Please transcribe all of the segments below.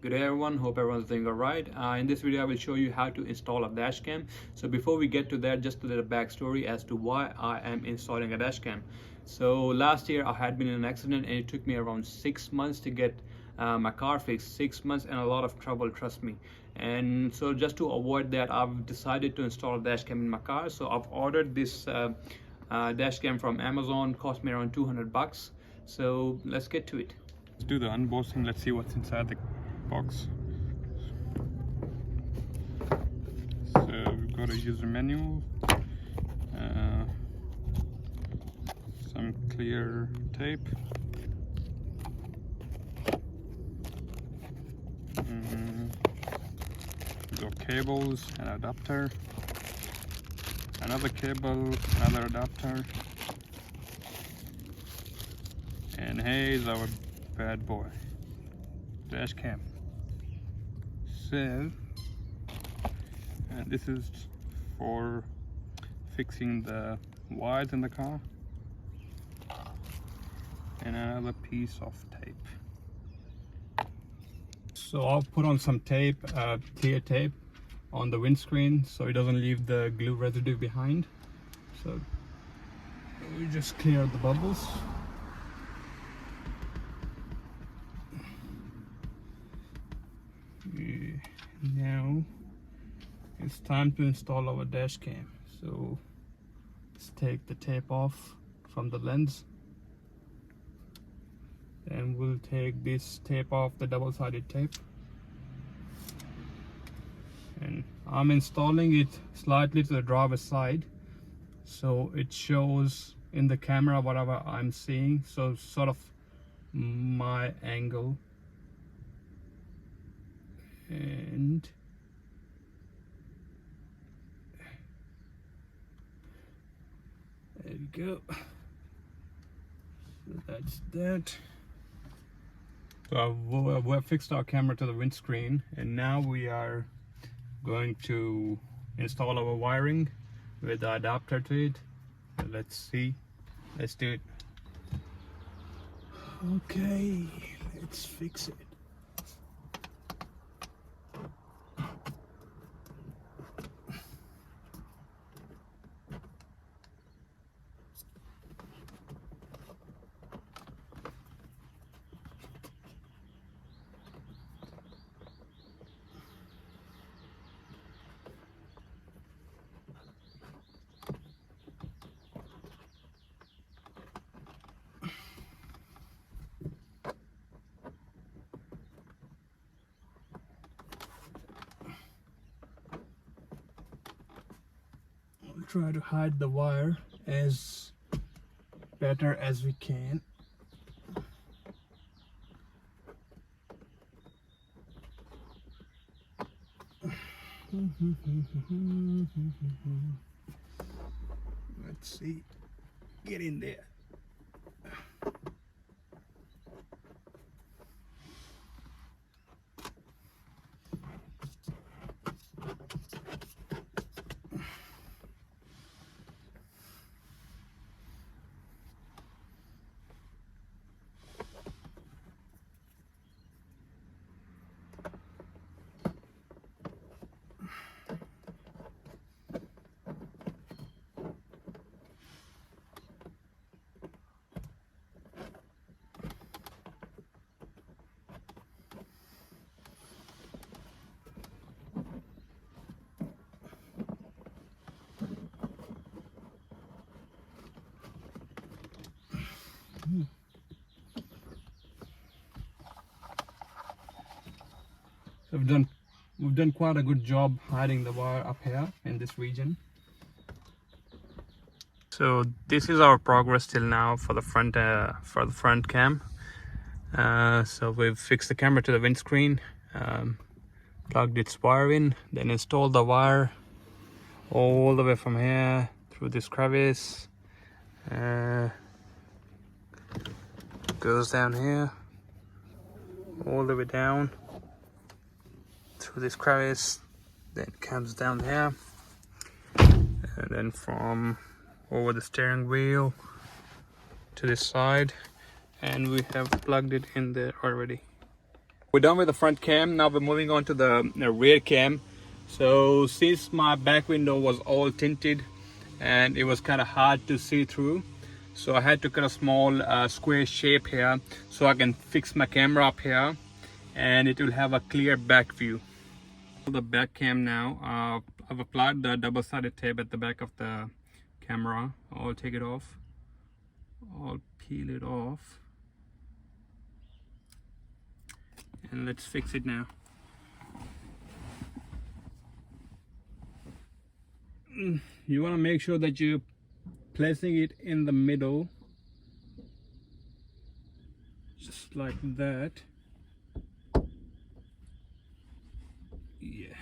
Good day everyone, hope everyone's doing alright. In this video I will show you how to install a dash cam. So before we get to that, just a little backstory as to why I am installing a dash cam. So last year I had been in an accident and it took me around 6 months to get my car fixed. 6 months and a lot of trouble, trust me. And so just to avoid that, I've decided to install a dash cam in my car. So I've ordered this dash cam from Amazon, cost me around 200 bucks. So let's get to it. Let's do the unboxing, let's see what's inside the box. So we've got a user manual, some clear tape, we've got cables, an adapter, another cable, another adapter, and here's our bad boy, dash cam. So, and this is for fixing the wires in the car, and another piece of tape. So I'll put on some tape, clear tape on the windscreen so it doesn't leave the glue residue behind. So we just clear the bubbles. Now it's time to install our dash cam. So let's take the tape off from the lens, and we'll take this tape off, the double-sided tape, and I'm installing it slightly to the driver's side so it shows in the camera whatever I'm seeing, so sort of my angle. And there you go. So that's that. So we've fixed our camera to the windscreen, and now we are going to install our wiring with the adapter to it. So let's see. Let's do it. Okay, let's fix it. Try to hide the wire as better as we can. Let's see, get in there. So we've done quite a good job hiding the wire up here in this region. So this is our progress till now for the front cam. So we've fixed the camera to the windscreen, plugged its wire in, then installed the wire all the way from here through this crevice, goes down here, all the way down through this crevice, then comes down here, and then from over the steering wheel to this side, and we have plugged it in there already. We're done with the front cam. Now we're moving on to the rear cam. So since my back window was all tinted and it was kind of hard to see through, so I had to cut a small square shape here so I can fix my camera up here and it will have a clear back view. The back cam now, I've applied the double-sided tape at the back of the camera. I'll take it off. I'll peel it off. And let's fix it now. You want to make sure that you're placing it in the middle, just like that. Yeah,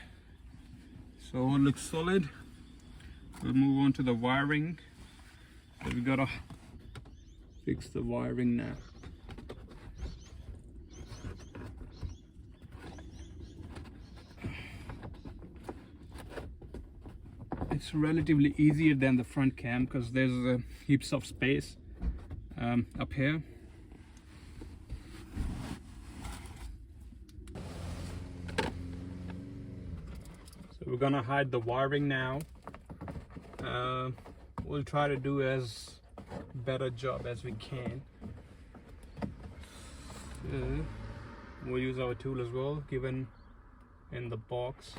so it looks solid. We'll move on to the wiring. So we gotta fix the wiring now. It's relatively easier than the front cam because there's heaps of space up here. So we're gonna hide the wiring now. We'll try to do as better job as we can. We'll use our tool as well, given in the box.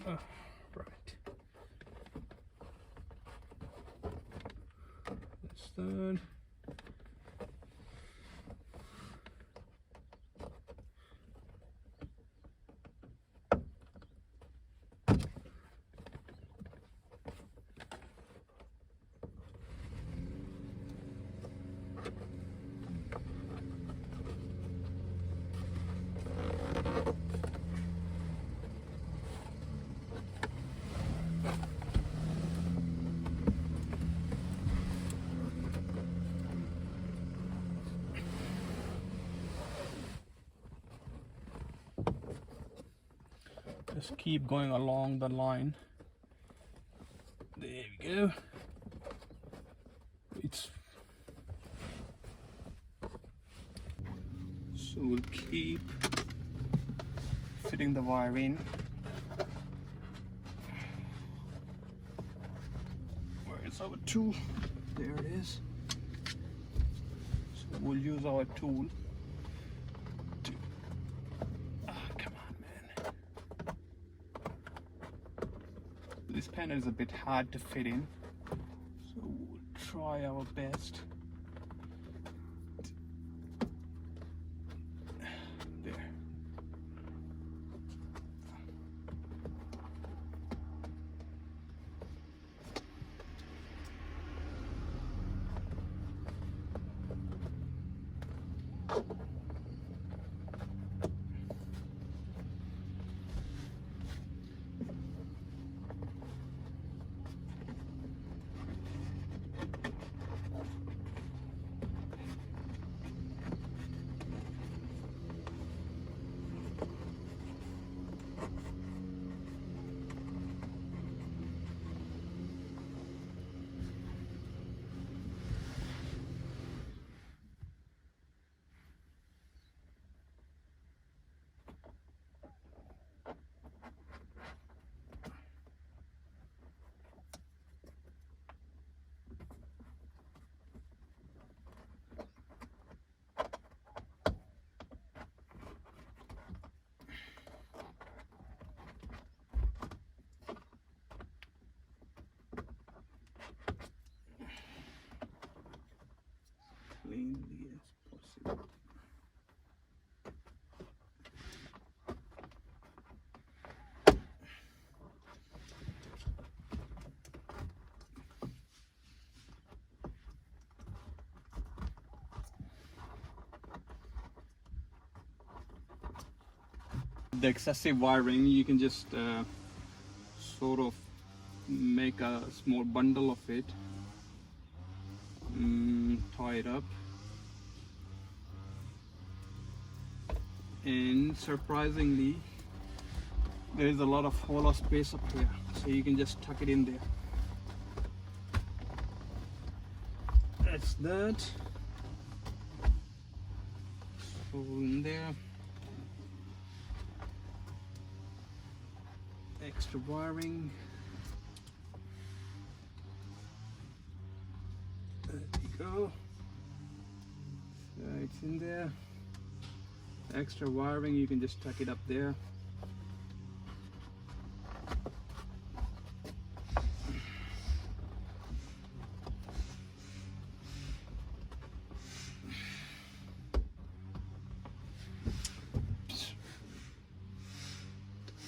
Right. That's done. Just keep going along the line. There we go. So we'll keep fitting the wire in. Where is our tool? There it is. So we'll use our tool. This panel is a bit hard to fit in, so we'll try our best. There. Cleanly as possible. The excessive wiring, you can just sort of make a small bundle of it, tie it up, and surprisingly there is a lot of hollow space up here, so you can just tuck it in there. That's that. hole in there. Extra wiring. There you go. So it's in there. Extra wiring, you can just tuck it up there.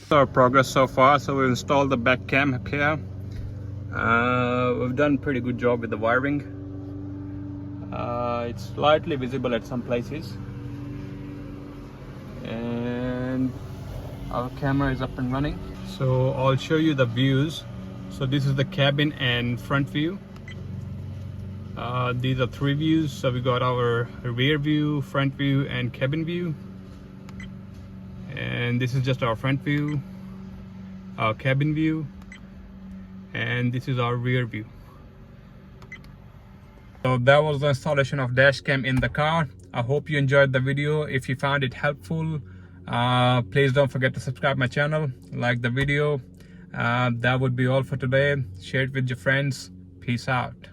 Our progress so far. So we've installed the back cam up here. We've done a pretty good job with the wiring. It's slightly visible at some places, and our camera is up and running. So I'll show you the views. So this is the cabin and front view. These are three views. So we got our rear view, front view, and cabin view. And this is just our front view, our cabin view, and this is our rear view. So that was the installation of dash cam in the car. I hope you enjoyed the video. If you found it helpful, please don't forget to subscribe my channel, like the video. That would be all for today. Share it with your friends. Peace out.